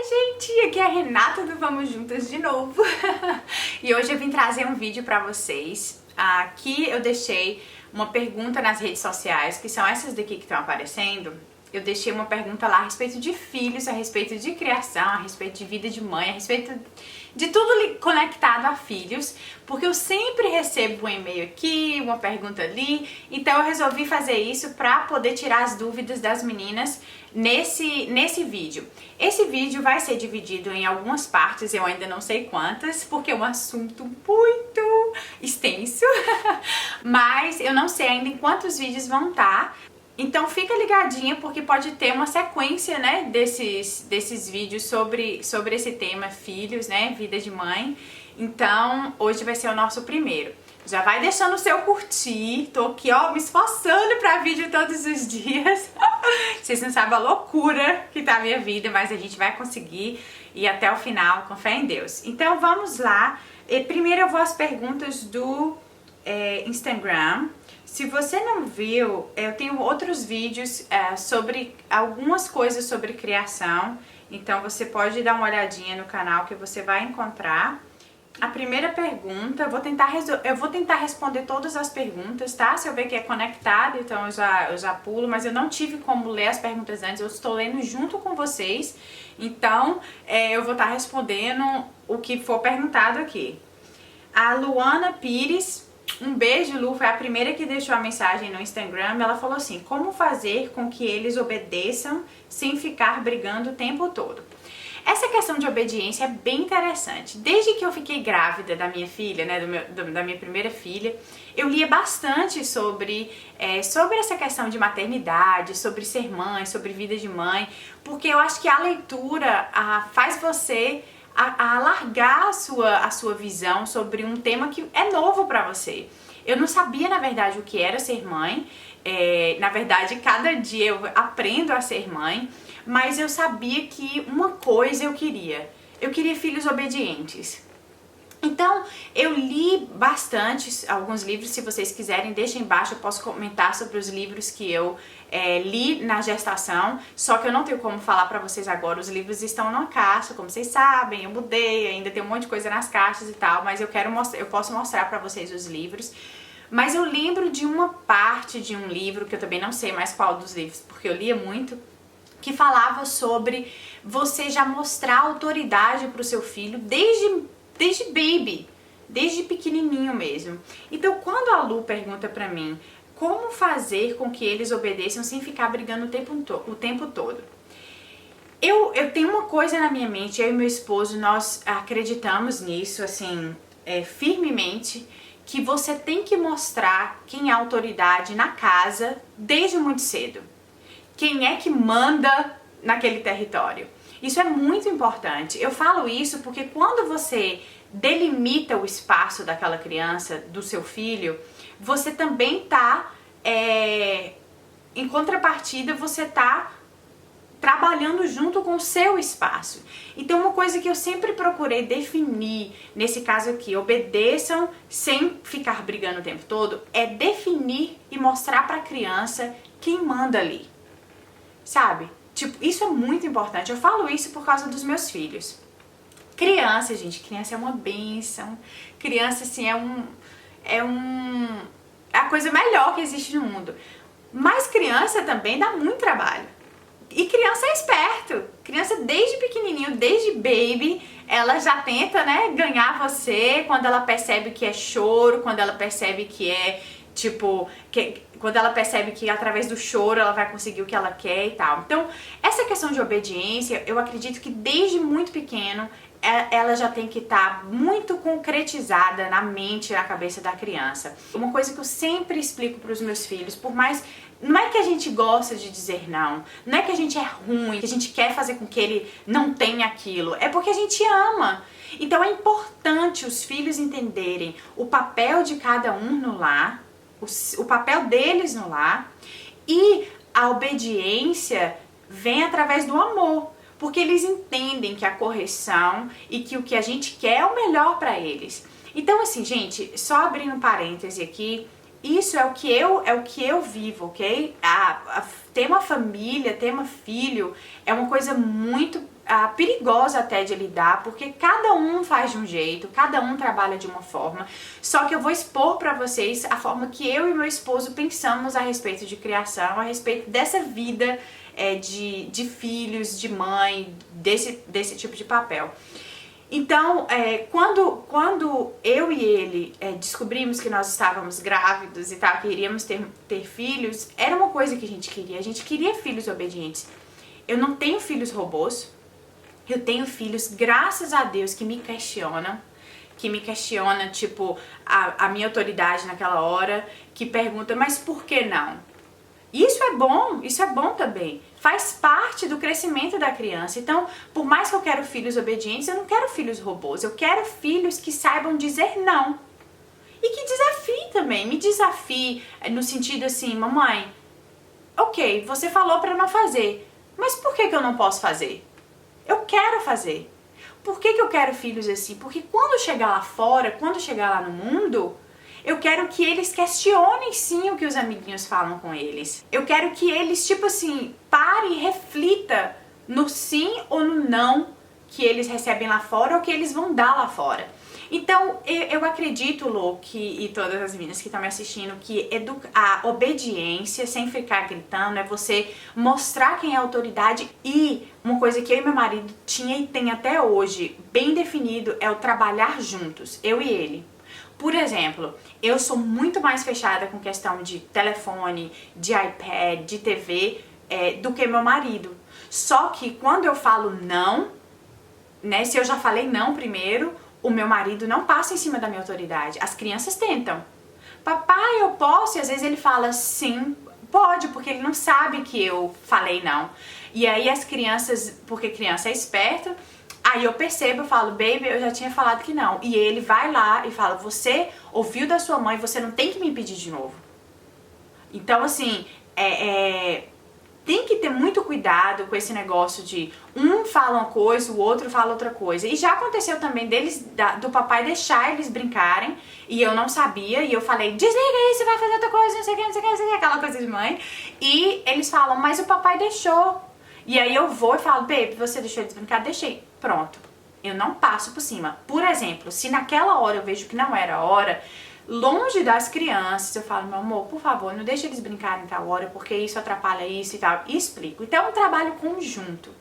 Gente, aqui é a Renata do Vamos Juntas de novo. E hoje eu vim trazer um vídeo pra vocês. Aqui eu deixei uma pergunta nas redes sociais, que são essas daqui que estão aparecendo. Eu deixei uma pergunta lá a respeito de filhos, a respeito de criação, a respeito de vida de mãe, a respeito de tudo conectado a filhos, porque eu sempre recebo um e-mail aqui, uma pergunta ali, então eu resolvi fazer isso para poder tirar as dúvidas das meninas nesse vídeo. Esse vídeo vai ser dividido em algumas partes, eu ainda não sei quantas, porque é um assunto muito extenso, mas eu não sei ainda em quantos vídeos vão estar. Então fica ligadinha porque pode ter uma sequência, né, desses vídeos sobre esse tema, filhos, né, vida de mãe. Então hoje vai ser o nosso primeiro. Já vai deixando o seu curtir, tô aqui ó, me esforçando pra vídeo todos os dias. Vocês não sabem a loucura que tá a minha vida, mas a gente vai conseguir ir até o final, com fé em Deus. Então vamos lá. Primeiro eu vou às perguntas do Instagram. Se você não viu, eu tenho outros vídeos sobre algumas coisas sobre criação, então você pode dar uma olhadinha no canal que você vai encontrar. A primeira pergunta, eu vou tentar responder todas as perguntas, tá? Se eu ver que é conectado, então eu já pulo, mas eu não tive como ler as perguntas antes, eu estou lendo junto com vocês, então eu vou estar respondendo o que for perguntado aqui. A Luana Pires, um beijo, Lu, foi a primeira que deixou a mensagem no Instagram. Ela falou assim: como fazer com que eles obedeçam sem ficar brigando o tempo todo? Essa questão de obediência é bem interessante. Desde que eu fiquei grávida da minha filha, né, da minha primeira filha, eu lia bastante sobre essa questão de maternidade, sobre ser mãe, sobre vida de mãe, porque eu acho que a leitura faz você a alargar a sua visão sobre um tema que é novo pra você. Eu não sabia, na verdade, o que era ser mãe. Na verdade, cada dia eu aprendo a ser mãe, mas eu sabia que uma coisa eu queria filhos obedientes. Então, eu li bastante alguns livros, se vocês quiserem, deixem embaixo, eu posso comentar sobre os livros que eu li na gestação, só que eu não tenho como falar pra vocês agora, os livros estão numa caixa, como vocês sabem, eu mudei, ainda tem um monte de coisa nas caixas e tal, mas eu posso mostrar pra vocês os livros. Mas eu lembro de uma parte de um livro, que eu também não sei mais qual dos livros, porque eu lia muito, que falava sobre você já mostrar autoridade pro seu filho desde baby, desde pequenininho mesmo. Então, quando a Lu pergunta pra mim como fazer com que eles obedeçam sem ficar brigando o tempo todo, eu tenho uma coisa na minha mente, eu e meu esposo, nós acreditamos nisso, assim, firmemente, que você tem que mostrar quem é autoridade na casa desde muito cedo. Quem é que manda naquele território. Isso é muito importante. Eu falo isso porque quando você delimita o espaço daquela criança, do seu filho, você também tá, em contrapartida, você tá trabalhando junto com o seu espaço. Então uma coisa que eu sempre procurei definir, nesse caso aqui, obedeçam sem ficar brigando o tempo todo, é definir e mostrar pra criança quem manda ali. Sabe? Tipo, isso é muito importante. Eu falo isso por causa dos meus filhos. Criança, gente, criança é uma bênção. Criança, assim, é a coisa melhor que existe no mundo. Mas criança também dá muito trabalho. E criança é esperto. Criança desde pequenininho, desde baby, ela já tenta, né, ganhar você quando ela percebe que é choro, quando ela percebe que é, tipo, quando ela percebe que através do choro ela vai conseguir o que ela quer e tal. Então, essa questão de obediência, eu acredito que desde muito pequeno ela já tem que estar muito concretizada na mente e na cabeça da criança. Uma coisa que eu sempre explico para os meus filhos, por mais... Não é que a gente gosta de dizer não é que a gente é ruim, que a gente quer fazer com que ele não tenha aquilo, é porque a gente ama. Então é importante os filhos entenderem o papel de cada um no lar, o papel deles no lar, e a obediência vem através do amor, porque eles entendem que a correção e que o que a gente quer é o melhor para eles. Então assim, gente, só abrindo um parêntese aqui, isso é o que eu vivo, ok? Ter uma família, ter um filho é uma coisa muito perigosa até de lidar, porque cada um faz de um jeito, cada um trabalha de uma forma. Só que eu vou expor pra vocês a forma que eu e meu esposo pensamos a respeito de criação, a respeito dessa vida de filhos, de mãe, desse tipo de papel. Então, quando eu e ele descobrimos que nós estávamos grávidos e tal, que iríamos ter filhos, era uma coisa que a gente queria filhos obedientes. Eu não tenho filhos robôs, eu tenho filhos, graças a Deus, que me questionam, tipo, a minha autoridade naquela hora, que pergunta, mas por que não? Isso é bom também. Faz parte do crescimento da criança. Então, por mais que eu quero filhos obedientes, eu não quero filhos robôs. Eu quero filhos que saibam dizer não. E que desafiem também. Me desafie no sentido assim, mamãe, ok, você falou pra não fazer, mas por que eu não posso fazer? Eu quero fazer. Por que eu quero filhos assim? Porque quando chegar lá fora, quando chegar lá no mundo, eu quero que eles questionem sim o que os amiguinhos falam com eles. Eu quero que eles, tipo assim, parem e reflitam no sim ou no não que eles recebem lá fora ou que eles vão dar lá fora. Então, eu acredito, Lô, e todas as meninas que estão me assistindo, que a obediência, sem ficar gritando, é você mostrar quem é a autoridade. E uma coisa que eu e meu marido tinha e tem até hoje, bem definido, é o trabalhar juntos, eu e ele. Por exemplo, eu sou muito mais fechada com questão de telefone, de iPad, de TV, do que meu marido. Só que quando eu falo não, né, se eu já falei não primeiro, o meu marido não passa em cima da minha autoridade. As crianças tentam. Papai, eu posso? E às vezes ele fala sim, pode, porque ele não sabe que eu falei não. E aí as crianças, porque criança é esperta, aí eu percebo, eu falo, baby, eu já tinha falado que não. E ele vai lá e fala, você ouviu da sua mãe, você não tem que me impedir de novo. Então, assim, tem que ter muito cuidado com esse negócio de um fala uma coisa, o outro fala outra coisa. E já aconteceu também do papai deixar eles brincarem e eu não sabia. E eu falei, desliga aí, você vai fazer outra coisa, não sei o que, não sei o que, não sei o que, aquela coisa de mãe. E eles falam, mas o papai deixou. E aí eu vou e falo, baby, você deixou eles brincar? Deixei. Pronto. Eu não passo por cima. Por exemplo, se naquela hora eu vejo que não era a hora, longe das crianças, eu falo, meu amor, por favor, não deixe eles brincarem tal hora, porque isso atrapalha isso e tal. E explico. Então é um trabalho conjunto.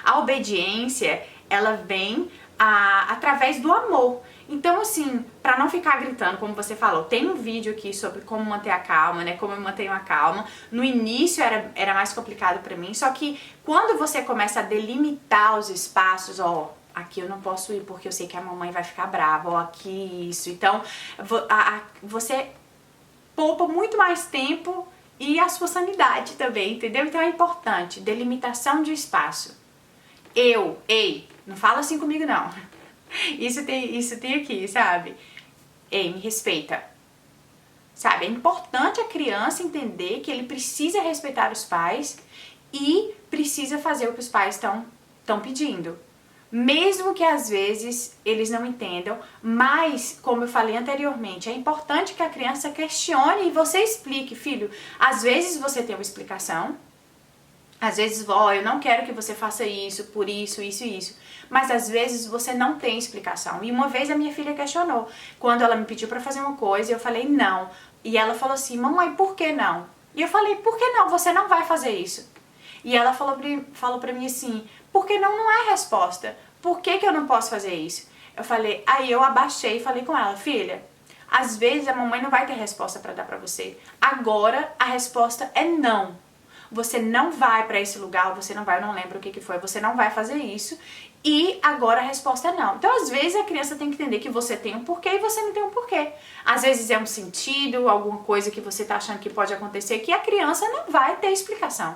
A obediência, ela vem através do amor. Então, assim, pra não ficar gritando, como você falou, tem um vídeo aqui sobre como manter a calma, né? Como eu mantenho a calma. No início era mais complicado pra mim, só que quando você começa a delimitar os espaços, ó, aqui eu não posso ir porque eu sei que a mamãe vai ficar brava, ó, aqui isso. Então, você poupa muito mais tempo e a sua sanidade também, entendeu? Então é importante, delimitação de espaço. Ei, não fala assim comigo não. Isso tem aqui, sabe? Ei, me respeita. Sabe, é importante a criança entender que ele precisa respeitar os pais e precisa fazer o que os pais estão pedindo. Mesmo que às vezes eles não entendam, mas, como eu falei anteriormente, é importante que a criança questione e você explique, filho, às vezes você tem uma explicação, às vezes, vó, eu não quero que você faça isso, por isso, isso e isso. Mas às vezes você não tem explicação. E uma vez a minha filha questionou. Quando ela me pediu pra fazer uma coisa, eu falei não. E ela falou assim, mamãe, por que não? E eu falei, por que não? Você não vai fazer isso. E ela falou pra mim assim, porque não é resposta. Por que eu não posso fazer isso? Eu falei, aí eu abaixei e falei com ela, filha, às vezes a mamãe não vai ter resposta pra dar pra você. Agora a resposta é não. Você não vai pra esse lugar, você não vai, eu não lembro o que foi, você não vai fazer isso, e agora a resposta é não. Então, às vezes, a criança tem que entender que você tem um porquê e você não tem um porquê. Às vezes é um sentido, alguma coisa que você tá achando que pode acontecer, que a criança não vai ter explicação.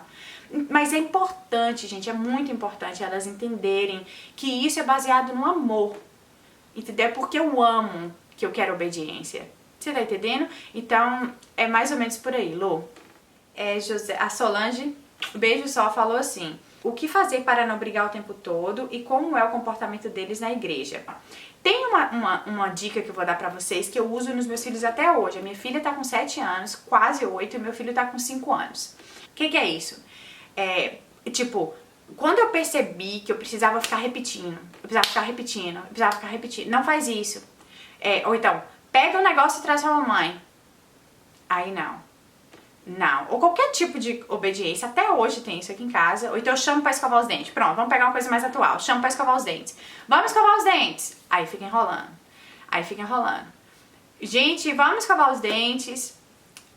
Mas é importante, gente, é muito importante elas entenderem que isso é baseado no amor, entendeu? É porque eu amo que eu quero obediência. Você tá entendendo? Então, é mais ou menos por aí, Lô. A Solange, beijo só, falou assim, o que fazer para não brigar o tempo todo e como é o comportamento deles na igreja? Tem uma dica que eu vou dar pra vocês que eu uso nos meus filhos até hoje. A minha filha tá com 7 anos, quase 8, e meu filho tá com 5 anos. O que é isso? Tipo, Quando eu percebi que eu precisava ficar repetindo, não faz isso. Ou então, pega o negócio e traz pra mamãe. Aí não. Ou qualquer tipo de obediência, até hoje tem isso aqui em casa. Ou então eu chamo pra escovar os dentes. Pronto, vamos pegar uma coisa mais atual. Chamo pra escovar os dentes. Vamos escovar os dentes. Aí fica enrolando. Gente, vamos escovar os dentes.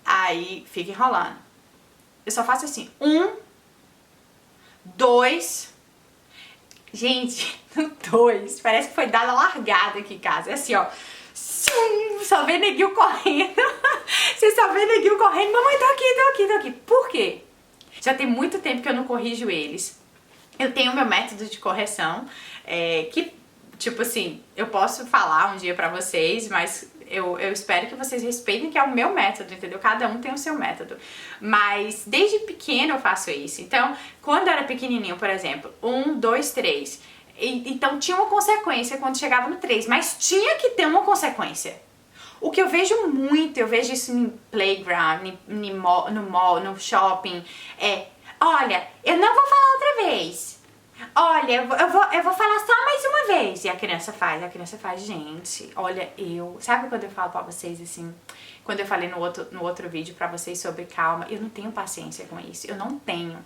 Aí fica enrolando. Eu só faço assim. 1, 2. Gente, no 2. Parece que foi dada largada aqui em casa. É assim, ó. Só vê neguinho correndo. Você só vê neguinho correndo. Mamãe, tô aqui. Por quê? Já tem muito tempo que eu não corrijo eles. Eu tenho meu método de correção. Que, tipo assim, eu posso falar um dia pra vocês, mas eu espero que vocês respeitem que é o meu método, entendeu? Cada um tem o seu método. Mas desde pequeno eu faço isso. Então, quando eu era pequenininho, por exemplo, 1, 2, 3... Então tinha uma consequência quando chegava no 3, mas tinha que ter uma consequência. O que eu vejo muito, eu vejo isso no playground, no mall, no shopping, olha, eu não vou falar outra vez. Olha, eu vou falar só mais uma vez. E a criança faz, gente, olha, sabe quando eu falo pra vocês assim, quando eu falei no outro vídeo pra vocês sobre calma, eu não tenho paciência com isso, eu não tenho.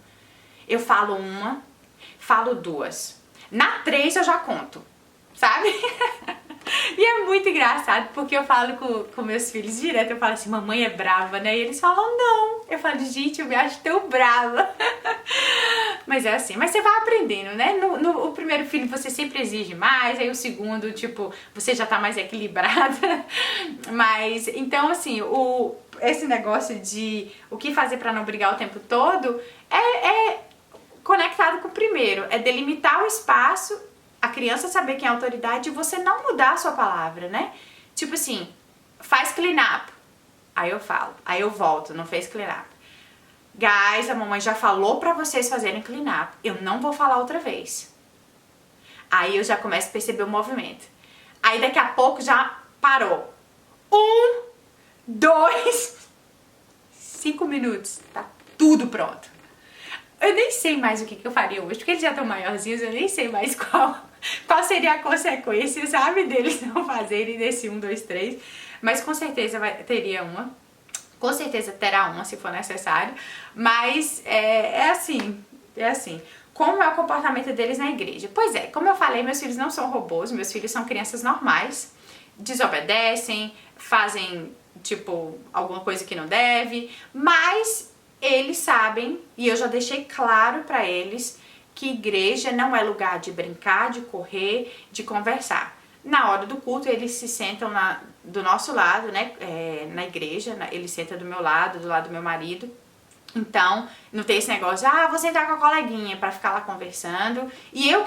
Eu falo uma, falo 2. Na 3 eu já conto, sabe? E é muito engraçado, porque eu falo com meus filhos direto, eu falo assim, mamãe é brava, né? E eles falam, não. Eu falo, gente, eu me acho tão brava. Mas é assim, mas você vai aprendendo, né? O primeiro filho você sempre exige mais, aí o segundo, tipo, você já tá mais equilibrada. Mas, então assim, esse negócio de o que fazer pra não brigar o tempo todo é conectado com o primeiro, é delimitar o espaço, a criança saber quem é a autoridade e você não mudar a sua palavra, né? Tipo assim, faz clean up. Aí eu falo, aí eu volto, não fez clean up. Guys, a mamãe já falou pra vocês fazerem clean up, eu não vou falar outra vez. Aí eu já começo a perceber o movimento. Aí daqui a pouco já parou. 1, 2, 5 minutos, tá tudo pronto. Eu nem sei mais o que eu faria hoje, porque eles já estão maiorzinhos, eu nem sei mais qual seria a consequência, sabe, deles não fazerem desse 1, 2, 3. Mas com certeza teria uma. Com certeza terá uma, se for necessário. Mas é assim. Como é o comportamento deles na igreja? Pois é, como eu falei, meus filhos não são robôs, meus filhos são crianças normais. Desobedecem, fazem, tipo, alguma coisa que não deve, mas eles sabem, e eu já deixei claro pra eles, que igreja não é lugar de brincar, de correr, de conversar. Na hora do culto, eles se sentam do nosso lado, né, na igreja, eles sentam do meu lado, do lado do meu marido. Então, não tem esse negócio, vou sentar com a coleguinha pra ficar lá conversando, e eu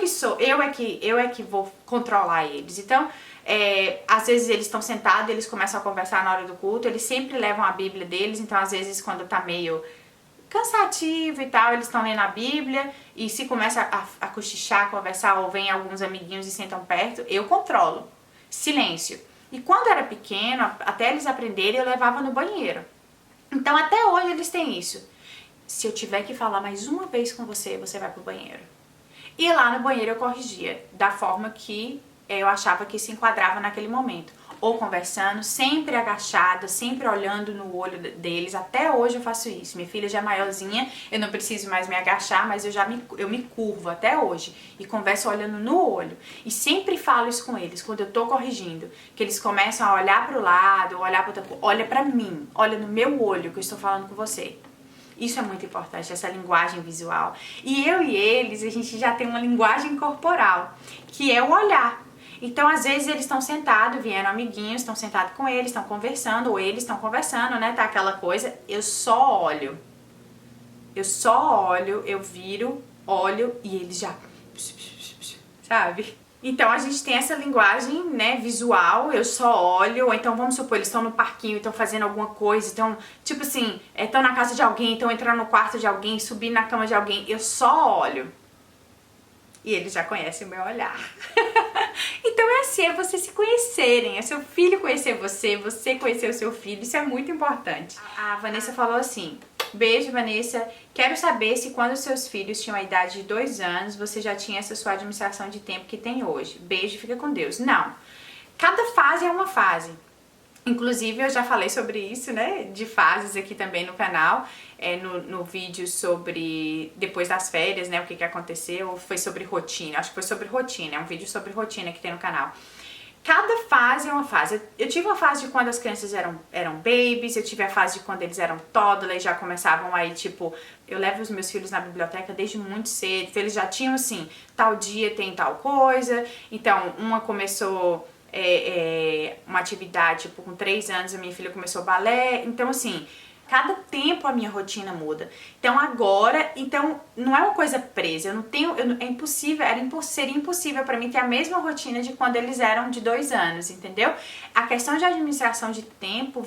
é que vou controlar eles. Então, às vezes eles estão sentados, eles começam a conversar na hora do culto, eles sempre levam a Bíblia deles, então às vezes quando tá meio cansativo e tal, eles estão lendo a Bíblia e se começa a cochichar, a conversar ou vem alguns amiguinhos e sentam perto, eu controlo. Silêncio. E quando era pequeno, até eles aprenderem, eu levava no banheiro. Então até hoje eles têm isso. Se eu tiver que falar mais uma vez com você, você vai pro banheiro. E lá no banheiro eu corrigia da forma que eu achava que se enquadrava naquele momento. Ou conversando, sempre agachada, sempre olhando no olho deles. Até hoje eu faço isso. Minha filha já é maiorzinha, eu não preciso mais me agachar, mas eu me curvo até hoje e converso olhando no olho. E sempre falo isso com eles, quando eu tô corrigindo, que eles começam a olhar pro lado, olhar pro outro, olha pra mim, olha no meu olho que eu estou falando com você. Isso é muito importante, essa linguagem visual. E eu e eles, a gente já tem uma linguagem corporal, que é o olhar. Então, às vezes, eles estão sentados, vieram amiguinhos, estão sentados com eles, estão conversando, ou eles estão conversando, né, tá aquela coisa, eu só olho, eu viro, olho, e eles já, sabe? Então, a gente tem essa linguagem, né, visual, eu só olho, ou então, vamos supor, eles estão no parquinho, estão fazendo alguma coisa, então, tipo assim, estão na casa de alguém, estão entrando no quarto de alguém, subindo na cama de alguém, eu só olho. E eles já conhecem o meu olhar. Então é assim, é vocês se conhecerem, é seu filho conhecer você, você conhecer o seu filho, isso é muito importante. A Vanessa falou assim, Beijo, Vanessa. Quero saber se quando seus filhos tinham a idade de 2 anos, você já tinha essa sua administração de tempo que tem hoje. Beijo, fica com Deus. Não. Cada fase é uma fase. Inclusive, eu já falei sobre isso, né, de fases aqui também no canal, no vídeo sobre depois das férias, né, o que aconteceu, foi sobre rotina, acho que foi sobre rotina, é um vídeo sobre rotina que tem no canal. Cada fase é uma fase. Eu tive uma fase de quando as crianças eram babies, eu tive a fase de quando eles eram toddlers, já começavam aí, tipo, eu levo os meus filhos na biblioteca desde muito cedo, então eles já tinham assim, tal dia tem tal coisa, então uma começou... uma atividade, tipo, com 3 anos a minha filha começou balé, então assim, cada tempo a minha rotina muda. Então agora, não é uma coisa presa, é impossível, seria impossível pra mim ter a mesma rotina de quando eles eram de 2 anos, entendeu? A questão de administração de tempo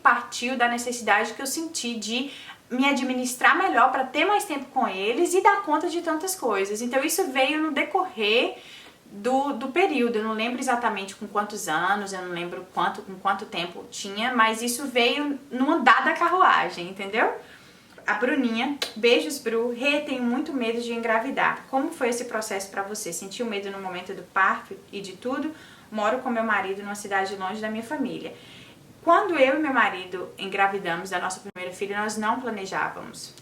partiu da necessidade que eu senti de me administrar melhor pra ter mais tempo com eles e dar conta de tantas coisas. Então isso veio no decorrer do período, eu não lembro exatamente com quantos anos, eu não lembro com quanto tempo tinha, mas isso veio no andar da carruagem, entendeu? A Bruninha, beijos Bru, tenho muito medo de engravidar. Como foi esse processo pra você? Sentiu medo no momento do parto e de tudo? Moro com meu marido numa cidade longe da minha família. Quando eu e meu marido engravidamos da nossa primeira filha, nós não planejávamos.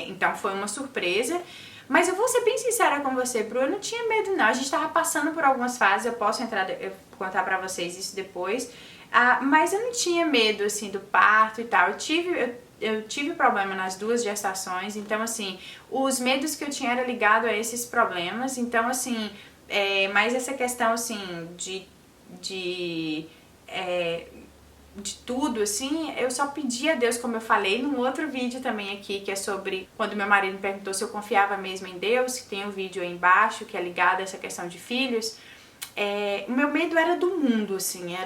Então foi uma surpresa. Mas eu vou ser bem sincera com você, Bru, eu não tinha medo não, a gente tava passando por algumas fases, eu posso contar pra vocês isso depois, mas eu não tinha medo, assim, do parto e tal, eu tive problema nas 2 gestações, então, assim, os medos que eu tinha era ligado a esses problemas, então, assim, mas essa questão, assim, de tudo, assim, eu só pedi a Deus, como eu falei num outro vídeo também aqui, que é sobre quando meu marido me perguntou se eu confiava mesmo em Deus, que tem um vídeo aí embaixo, que é ligado a essa questão de filhos. O meu medo era do mundo, assim,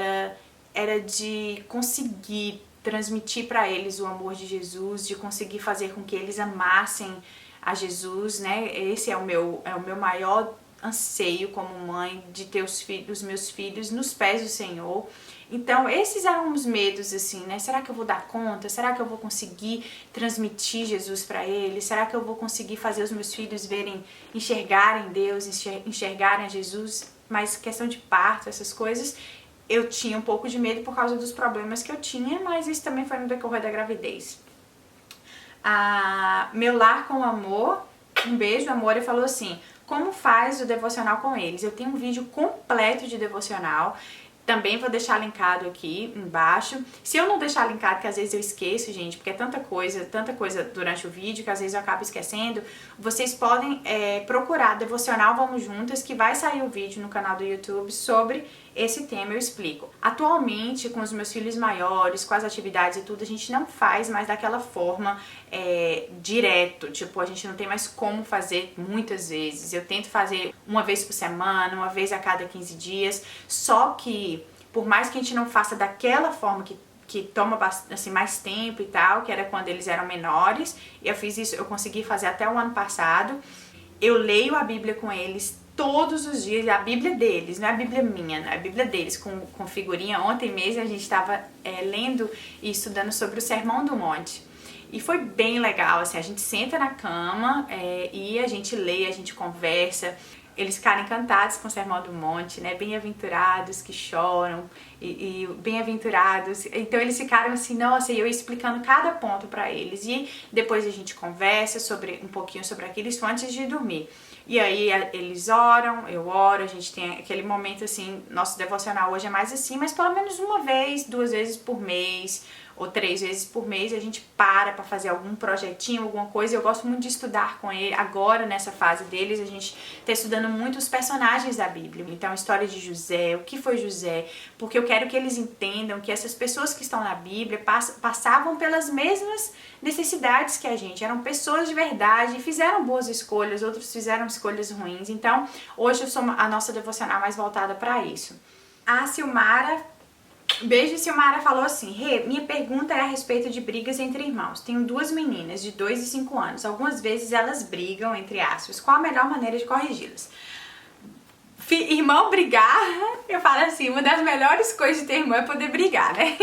era de conseguir transmitir pra eles o amor de Jesus, de conseguir fazer com que eles amassem a Jesus, né, esse é o meu maior anseio como mãe, de ter os meus filhos nos pés do Senhor. Então, esses eram os medos, assim, né? Será que eu vou dar conta? Será que eu vou conseguir transmitir Jesus para eles? Será que eu vou conseguir fazer os meus filhos enxergarem Deus, enxergarem a Jesus? Mas questão de parto, essas coisas, eu tinha um pouco de medo por causa dos problemas que eu tinha, mas isso também foi no decorrer da gravidez. Meu Lar com Amor, um beijo, amor, ele falou assim: como faz o devocional com eles? Eu tenho um vídeo completo de devocional, também vou deixar linkado aqui embaixo. Se eu não deixar linkado, que às vezes eu esqueço, gente, porque é tanta coisa durante o vídeo que às vezes eu acabo esquecendo, vocês podem procurar Devocional Vamos Juntas, que vai sair o vídeo no canal do YouTube sobre esse tema, eu explico. Atualmente, com os meus filhos maiores, com as atividades e tudo, a gente não faz mais daquela forma direto, tipo, a gente não tem mais como fazer muitas vezes. Eu tento fazer uma vez por semana, uma vez a cada 15 dias, só que por mais que a gente não faça daquela forma que toma assim, mais tempo e tal, que era quando eles eram menores, eu fiz isso, eu consegui fazer até o ano passado. Eu leio a Bíblia com eles todos os dias, a Bíblia deles, não é a Bíblia minha, não é a Bíblia deles, com figurinha. Ontem mesmo a gente estava lendo e estudando sobre o Sermão do Monte. E foi bem legal, assim, a gente senta na cama e a gente lê, a gente conversa. Eles ficaram encantados com o Sermão do Monte, né? Bem-aventurados que choram e bem-aventurados. Então eles ficaram assim, nossa, e eu explicando cada ponto pra eles. E depois a gente conversa um pouquinho sobre aquilo, isso antes de dormir. E aí eles oram, eu oro, a gente tem aquele momento assim, nosso devocional hoje é mais assim, mas pelo menos uma vez, 2 vezes por mês, ou 3 vezes por mês, a gente para fazer algum projetinho, alguma coisa. Eu gosto muito de estudar com ele. Agora, nessa fase deles, a gente está estudando muito os personagens da Bíblia. Então, a história de José, o que foi José, porque eu quero que eles entendam que essas pessoas que estão na Bíblia passavam pelas mesmas necessidades que a gente. Eram pessoas de verdade, fizeram boas escolhas, outros fizeram escolhas ruins. Então, hoje eu sou a nossa devocional mais voltada para isso. A Silmara... Beijo, Silmara falou assim: minha pergunta é a respeito de brigas entre irmãos. Tenho 2 meninas de 2 e 5 anos. Algumas vezes elas brigam, entre aspas. Qual a melhor maneira de corrigi-las? Irmão brigar, eu falo assim, uma das melhores coisas de ter irmão é poder brigar, né?